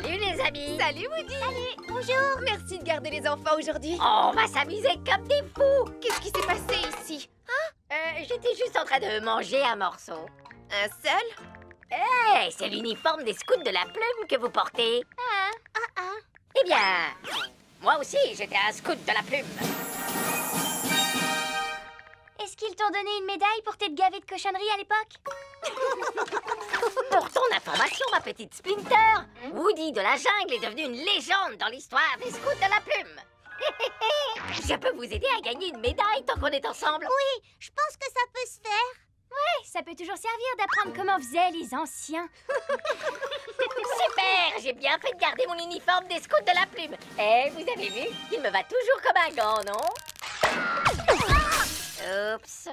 Salut les amis. Salut Woody. Salut, bonjour. Merci de garder les enfants aujourd'hui. On va s'amuser comme des fous. Qu'est-ce qui s'est passé ici? J'étais juste en train de manger un morceau. Un seul? Hey, c'est l'uniforme des scouts de la plume que vous portez. Eh bien, moi aussi, j'étais un scout de la plume. Est-ce qu'ils t'ont donné une médaille pour t'être gavé de cochonneries à l'époque? Pour ton information, ma petite Splinter, Woody de la jungle est devenu une légende dans l'histoire des scouts de la plume. Je peux vous aider à gagner une médaille tant qu'on est ensemble. Oui, je pense que ça peut se faire. Ouais, ça peut toujours servir d'apprendre comment faisaient les anciens. Super, j'ai bien fait de garder mon uniforme des scouts de la plume. Eh, vous avez vu, il me va toujours comme un gant, non? Oups.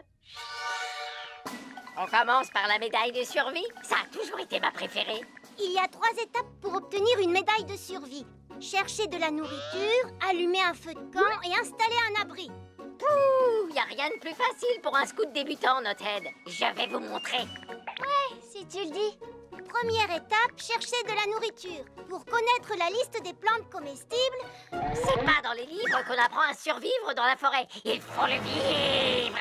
On commence par la médaille de survie. Ça a toujours été ma préférée. Il y a 3 étapes pour obtenir une médaille de survie. Chercher de la nourriture, allumer un feu de camp et installer un abri. Pouh, y a rien de plus facile pour un scout débutant, Nothead. Je vais vous montrer. Ouais, si tu le dis. Première étape, chercher de la nourriture. Pour connaître la liste des plantes comestibles... C'est pas dans les livres qu'on apprend à survivre dans la forêt. Il faut le vivre.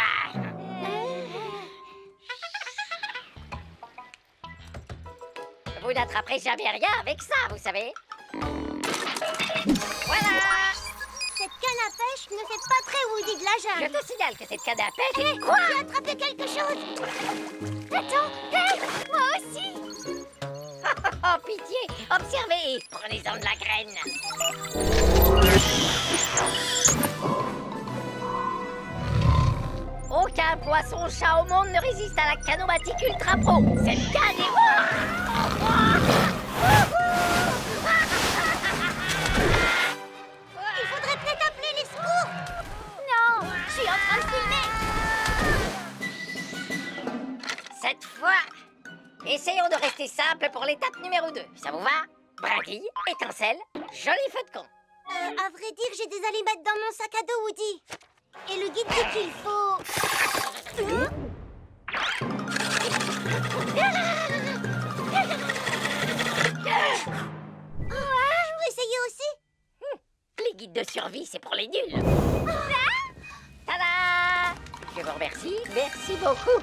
Vous n'attraperez jamais rien avec ça, vous savez. Voilà. Cette canne à pêche ne fait pas très Woody de la Je jungle. te signale que cette canne à pêche est quoi? J'ai attrapé quelque chose. Attends, hé, moi aussi. Oh, pitié. Observez. Prenez-en de la graine. Aucun poisson-chat au monde ne résiste à la canomatique ultra pro. Cette canne est... Il faudrait peut-être appeler les secours. Non, je suis en train de filmer. Cette fois, essayons de rester simple pour l'étape numéro 2. Ça vous va? Brindille, étincelle, joli feu de camp. À vrai dire, j'ai des allumettes dans mon sac à dos, Woody. Et le guide dit qu'il faut... Je peux essayer aussi? Les guides de survie, c'est pour les nuls. Tada! Je vous remercie. Merci beaucoup.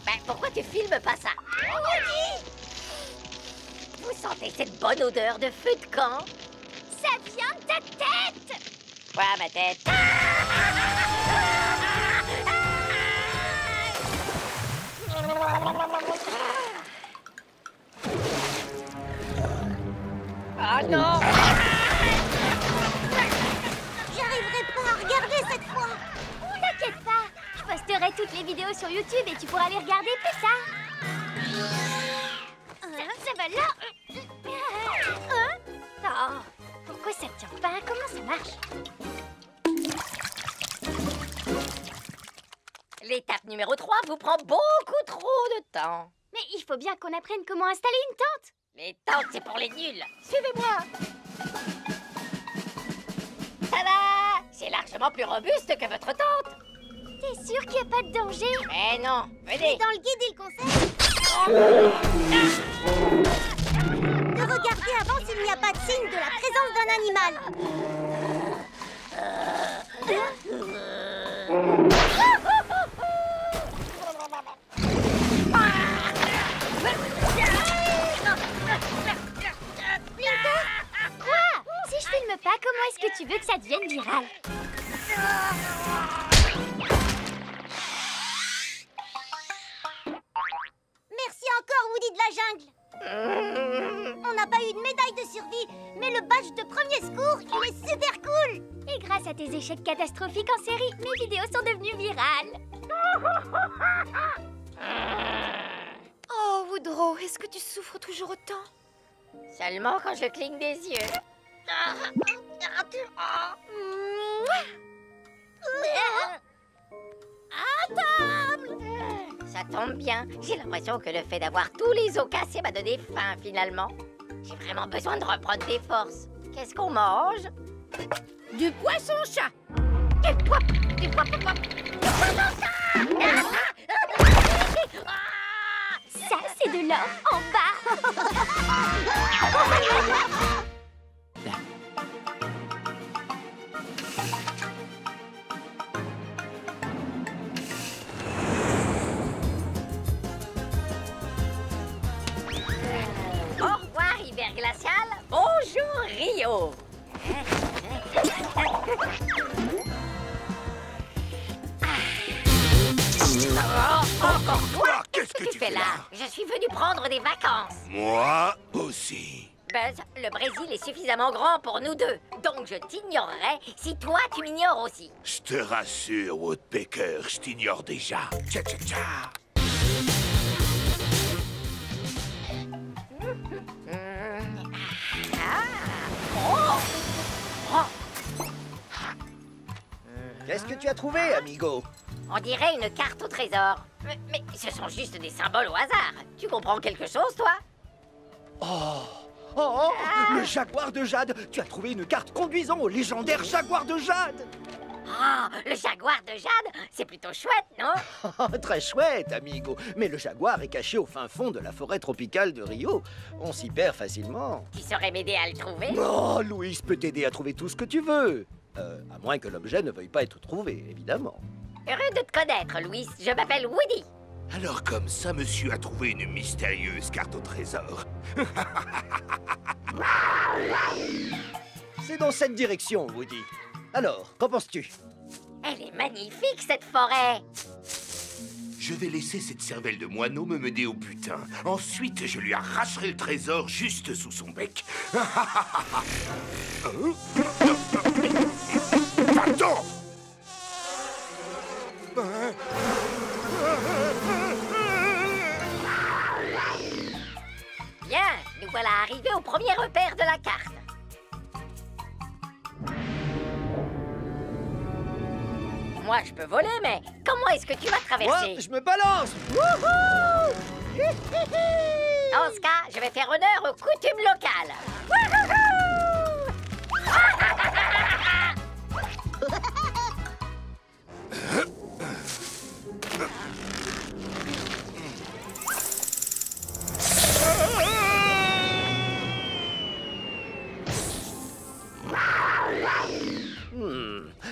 Ben, pourquoi tu filmes pas ça? Vous sentez cette bonne odeur de feu de camp? Ça vient de ta tête! Quoi, ma tête? Oh non! J'arriverai pas à regarder cette fois. T'inquiète pas, je posterai toutes les vidéos sur YouTube et tu pourras les regarder plus tard. Ça va là? Oh, pourquoi ça tient pas? Comment ça marche? L'étape numéro 3 vous prend beaucoup trop de temps. Mais il faut bien qu'on apprenne comment installer une tente. Les tentes, c'est pour les nuls. Suivez-moi. Tada! C'est largement plus robuste que votre tente. T'es sûr qu'il n'y a pas de danger? Mais non, Et venez. dans le guide, il conseille de regarder avant s'il n'y a pas de signe de la présence d'un animal. Quoi? Si je filme pas, comment est-ce que tu veux que ça devienne viral? Merci encore, Woody de la jungle. On n'a pas eu de médaille de survie, mais le badge de premier secours, il est super cool. Et grâce à tes échecs catastrophiques en série, mes vidéos sont devenues virales. Oh, Woodrow, est-ce que tu souffres toujours autant? Seulement quand je cligne des yeux. Ça tombe bien. J'ai l'impression que le fait d'avoir tous les os cassés m'a donné faim, finalement. J'ai vraiment besoin de reprendre des forces. Qu'est-ce qu'on mange? Du poisson-chat. Du poisson-chat! Ça, c'est de l'or en bas. fais là? Je suis venu prendre des vacances. Moi aussi. Buzz, le Brésil est suffisamment grand pour nous deux. Donc je t'ignorerai si toi tu m'ignores aussi. Je te rassure, Woodpecker, je t'ignore déjà. Tcha tcha tcha. Qu'est-ce que tu as trouvé, amigo? On dirait une carte au trésor. Mais ce sont juste des symboles au hasard. Tu comprends quelque chose, toi? Le jaguar de Jade! Tu as trouvé une carte conduisant au légendaire jaguar de Jade! Oh, le jaguar de Jade, c'est plutôt chouette, non? Très chouette, amigo. Mais le jaguar est caché au fin fond de la forêt tropicale de Rio. On s'y perd facilement. Tu saurais m'aider à le trouver? Oh, Louis peut t'aider à trouver tout ce que tu veux. À moins que l'objet ne veuille pas être trouvé, évidemment. Heureux de te connaître, Louis. Je m'appelle Woody. Alors comme ça, monsieur a trouvé une mystérieuse carte au trésor. C'est dans cette direction, Woody. Alors, qu'en penses-tu? Elle est magnifique, cette forêt. Je vais laisser cette cervelle de moineau me mener au butin. Ensuite, je lui arracherai le trésor juste sous son bec. Va-t'en! Bien, nous voilà arrivés au premier repère de la carte. Moi, je peux voler, mais comment est-ce que tu vas traverser? Moi, je me balance! Wouhou! Dans ce cas, je vais faire honneur aux coutumes locales.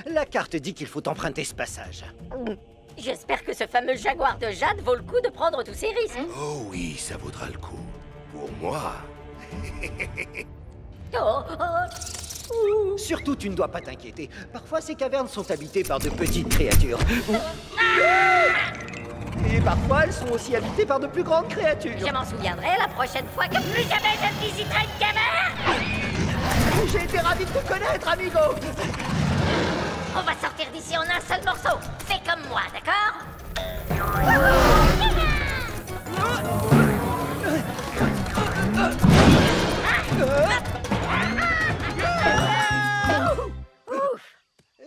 La carte dit qu'il faut emprunter ce passage. J'espère que ce fameux jaguar de Jade vaut le coup de prendre tous ces risques. Oh oui, ça vaudra le coup. Pour moi. Surtout, tu ne dois pas t'inquiéter. Parfois, ces cavernes sont habitées par de petites créatures. Et parfois, elles sont aussi habitées par de plus grandes créatures. Je m'en souviendrai la prochaine fois que plus jamais je ne visiterai une caverne. J'ai été ravi de te connaître, amigo. On va sortir d'ici en un seul morceau. Fais comme moi, d'accord?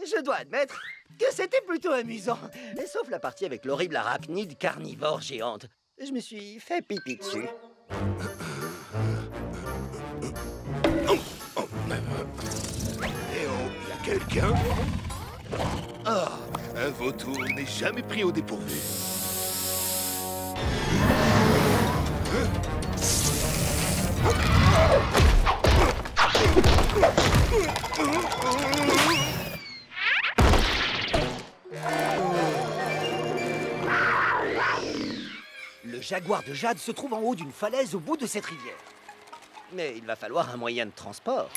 Je dois admettre que c'était plutôt amusant. Sauf la partie avec l'horrible arachnide carnivore géante. Je me suis fait pipi dessus. Eh oh, y a quelqu'un? Ah, un vautour n'est jamais pris au dépourvu. Le jaguar de Jade se trouve en haut d'une falaise au bout de cette rivière. Mais il va falloir un moyen de transport.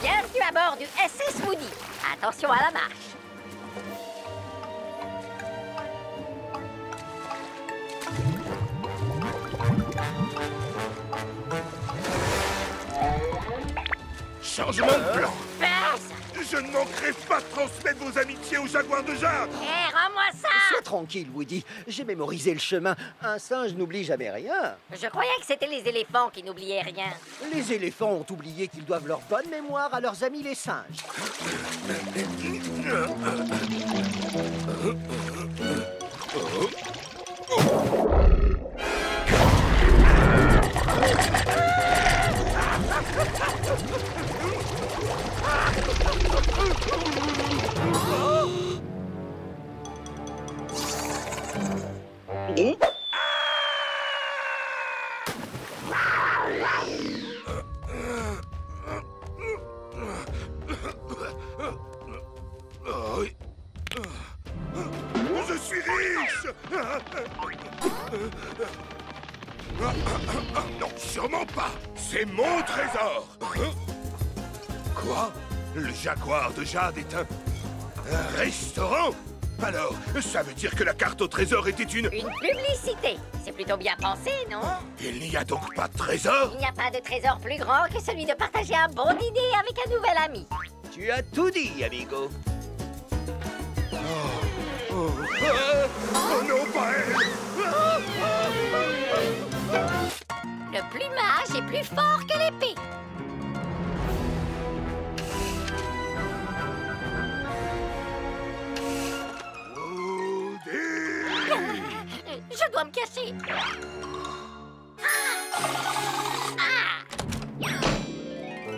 Bienvenue à bord du SS Woody. Attention à la marche. Changement de plan. Passe! Je ne manquerai pas de transmettre vos amitiés au jaguar de Jade. Hé, rends-moi ça! Sois tranquille, Woody. J'ai mémorisé le chemin. Un singe n'oublie jamais rien. Je croyais que c'était les éléphants qui n'oubliaient rien. Les éléphants ont oublié qu'ils doivent leur bonne mémoire à leurs amis les singes. Je suis riche. Non, sûrement pas. C'est mon trésor. Quoi? Le jaguar de Jade est un restaurant? Alors, ça veut dire que la carte au trésor était une... Une publicité. C'est plutôt bien pensé, non? Il n'y a donc pas de trésor? Il n'y a pas de trésor plus grand que celui de partager un bon dîner avec un nouvel ami. Tu as tout dit, amigo. Oh non, pas elle! Le plumage est plus fort que l'épée. Je dois me cacher.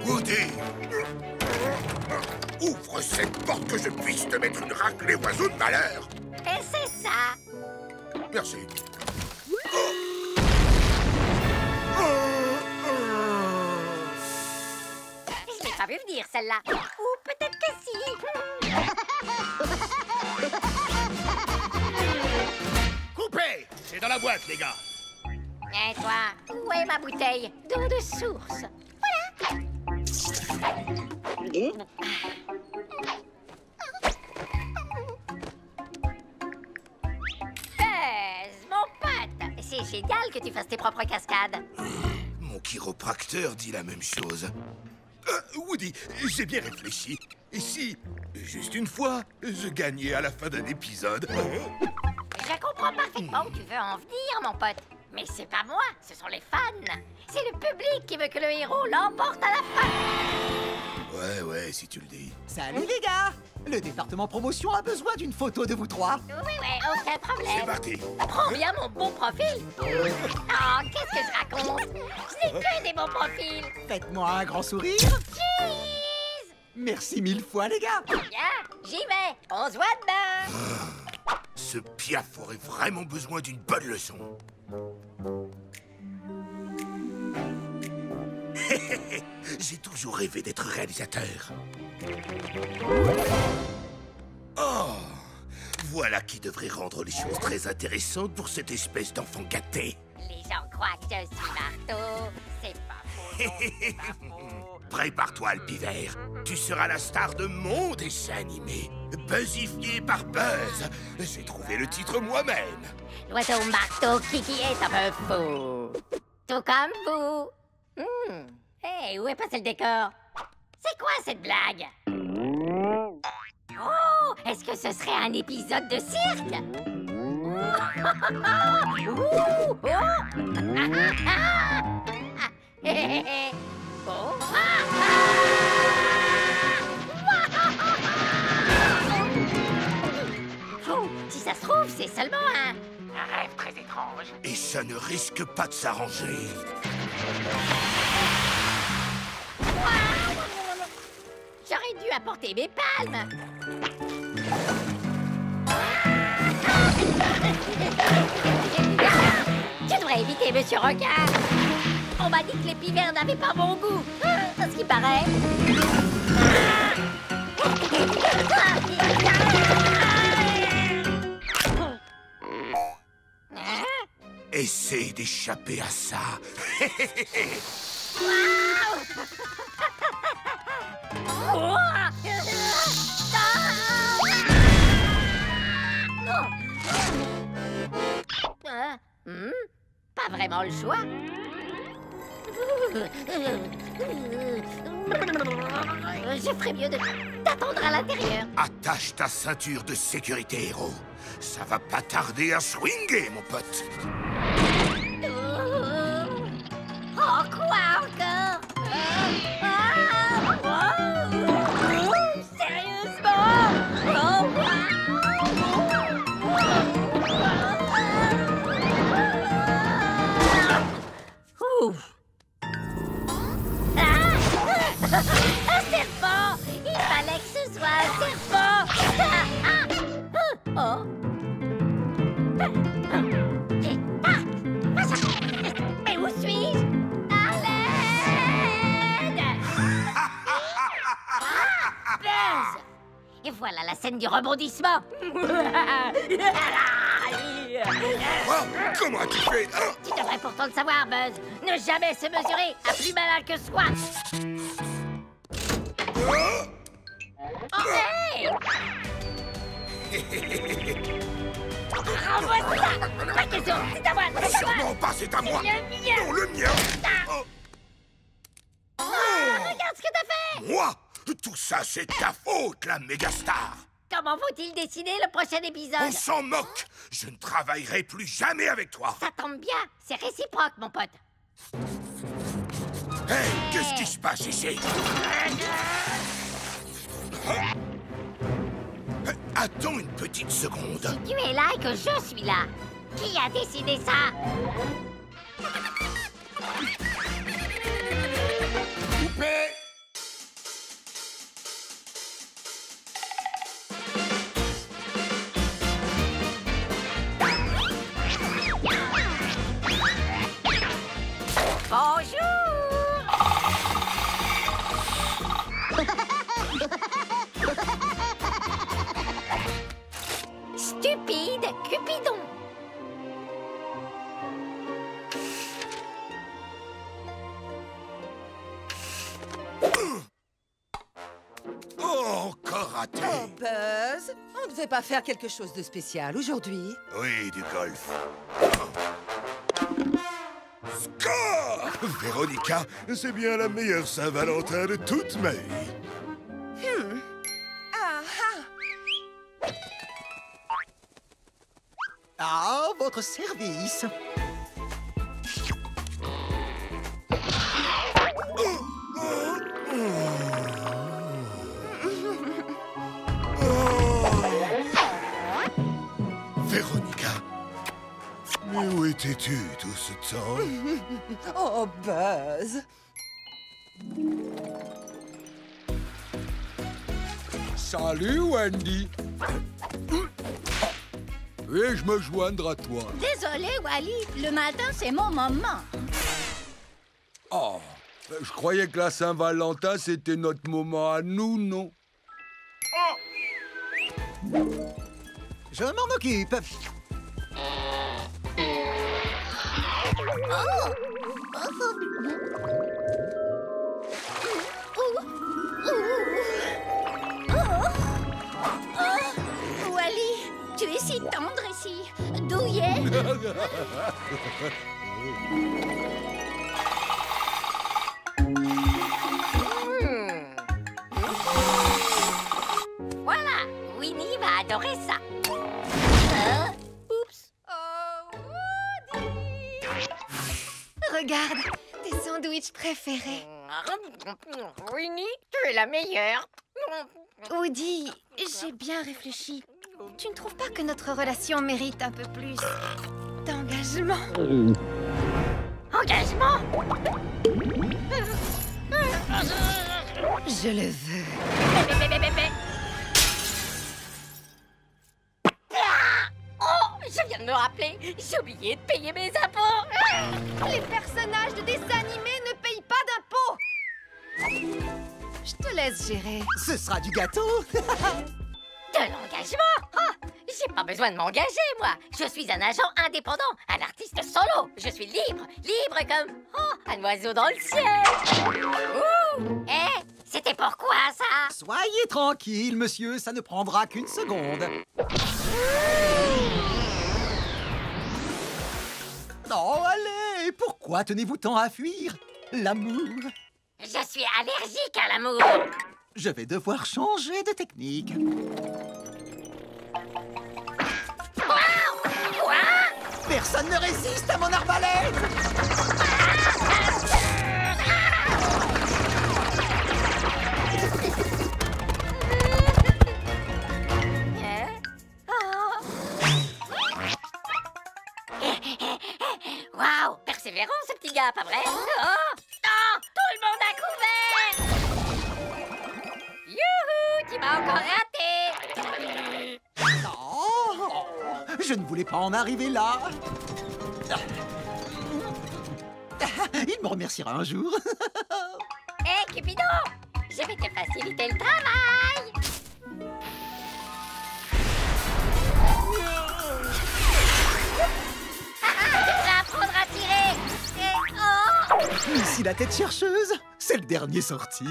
Woody! Ouvre cette porte que je puisse te mettre une raclée, oiseau de malheur! Et c'est ça. Merci. Je l'ai pas vu venir, celle-là. Ou peut-être que si. Coupé! C'est dans la boîte, les gars! Et toi, où est ma bouteille d'eau de source? Buzz, mon pote! C'est génial que tu fasses tes propres cascades. Mon chiropracteur dit la même chose. Woody, j'ai bien réfléchi. Et si, juste une fois, je gagnais à la fin d'un épisode? Je comprends parfaitement où tu veux en venir, mon pote. Mais c'est pas moi, ce sont les fans. C'est le public qui veut que le héros l'emporte à la fin. Ouais, si tu le dis. Salut les gars! Le département promotion a besoin d'une photo de vous trois. Oui, aucun problème. C'est parti. Prends bien mon bon profil. Oh, qu'est-ce que je raconte? Je n'ai que des bons profils. Faites-moi un grand sourire. Cheese! Merci 1000 fois les gars. Bien, j'y vais. On se voit demain. Ce Piaf aurait vraiment besoin d'une bonne leçon. J'ai toujours rêvé d'être réalisateur. Oh! Voilà qui devrait rendre les choses très intéressantes pour cette espèce d'enfant gâté. Les gens croient que je suis marteau. C'est pas faux. Prépare-toi, Alpivert. Tu seras la star de mon dessin animé. Buzzifié par Buzz. J'ai trouvé le titre moi-même. L'oiseau marteau Kiki est un peu fou. Tout comme vous. Hey, où est passé le décor? C'est quoi cette blague? Oh, est-ce que ce serait un épisode de cirque? Si ça se trouve, c'est seulement un rêve très étrange. Et ça ne risque pas de s'arranger. J'aurais dû apporter mes palmes. Tu devrais éviter Monsieur Requin. On m'a dit que les pivers n'avaient pas bon goût. C'est ce qui paraît. Essaye d'échapper à ça. Pas vraiment le choix. Je ferais mieux d'attendre à l'intérieur. Attache ta ceinture de sécurité, héros. Ça va pas tarder à swinger, mon pote. Oh, quoi encore? Sérieusement? Un serpent! Il fallait que ce soit un serpent! Oh! Mais où suis-je? À l'aide! Buzz! Et voilà la scène du rebondissement! Oh, comment as-tu fait? Tu devrais pourtant le savoir, Buzz! Ne jamais se mesurer à plus malin que soi! Oh, hey! Renvoie ça! Pas question! C'est à moi! C'est à moi! Sûrement pas, c'est à moi! C'est le mien! Non, le mien! Oh. Regarde ce que t'as fait! Moi? Tout ça, c'est ta faute, la mégastar! Comment faut-il dessiner le prochain On épisode? s'en moque! Je ne travaillerai plus jamais avec toi! Ça tombe bien, c'est réciproque, mon pote. Hey, qu'est-ce qui se passe ici? Attends une petite seconde. Tu es là et que je suis là. Qui a décidé ça? Poupée! Stupide Cupidon. Oh, encore raté! Oh, Buzz, on ne devait pas faire quelque chose de spécial aujourd'hui? Oui, du golf. Score! Véronica, c'est bien la meilleure Saint-Valentin de toute ma vie. Ah, votre service. Véronica, mais où étais-tu tout ce temps? Oh, Buzz. Salut, Wendy. Puis-je me joindre à toi? Désolé, Wally. Le matin, c'est mon moment. Oh, je croyais que la Saint-Valentin, c'était notre moment à nous, non? Je m'en occupe. Wally, tu es si tendre ici. Douillet. Voilà, Winnie va adorer ça. Oups. Oh, Woody. Regarde, tes sandwichs préférés. Winnie, tu es la meilleure. Woody, j'ai bien réfléchi. Tu ne trouves pas que notre relation mérite un peu plus d'engagement? Engagement? Je le veux. Oh, je viens de me rappeler, j'ai oublié de payer mes impôts. Les personnages de dessins animés ne payent pas d'impôts. Je te laisse gérer. Ce sera du gâteau. De l'engagement? Oh, j'ai pas besoin de m'engager, moi. Je suis un agent indépendant, un artiste solo. Je suis libre, libre comme un oiseau dans le ciel. Ouh! C'était pourquoi ça? Soyez tranquille, monsieur, ça ne prendra qu'une seconde. Oh, allez, pourquoi tenez-vous tant à fuir? L'amour. Je suis allergique à l'amour. Je vais devoir changer de technique. Quoi? Personne ne résiste à mon arbalète. Waouh, persévérant ce petit gars, pas vrai? Oh, non, tout le monde a couvert. Youhou, tu m'as encore raté. Oh, je ne voulais pas en arriver là. Il me remerciera un jour. Hé, Cupidon, je vais te faciliter le travail. Tu vas apprendre à tirer. Ici la tête chercheuse, c'est le dernier sorti.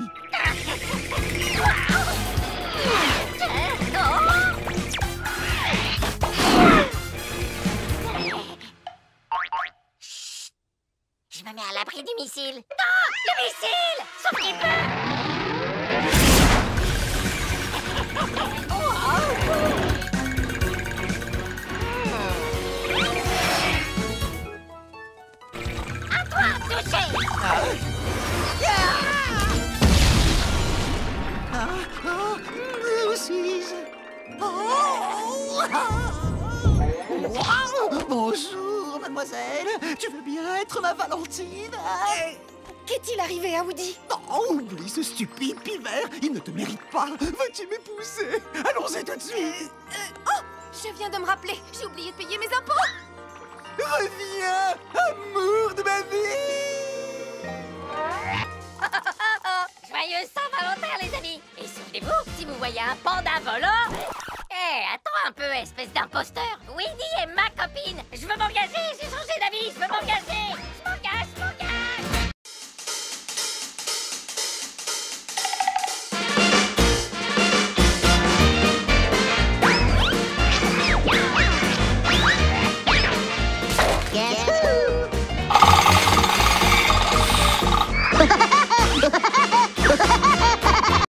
missile. Non, le missile! Sauf qu'il peut! À toi, toucher! Où suis-je? Bonjour, mademoiselle. Tu veux bien être ma Valentine? Qu'est-il arrivé à Woody? Oh, oublie ce stupide pivert. Il ne te mérite pas. Veux-tu m'épouser? Allons-y tout de suite. Je viens de me rappeler, j'ai oublié de payer mes impôts. Reviens, amour de ma vie. Joyeux Saint-Valentin, les amis! Et souvenez-vous, si vous voyez un panda volant... attends un peu, espèce d'imposteur! Woody est ma copine! Je veux m'engager, j'ai changé d'avis, je veux m'engager!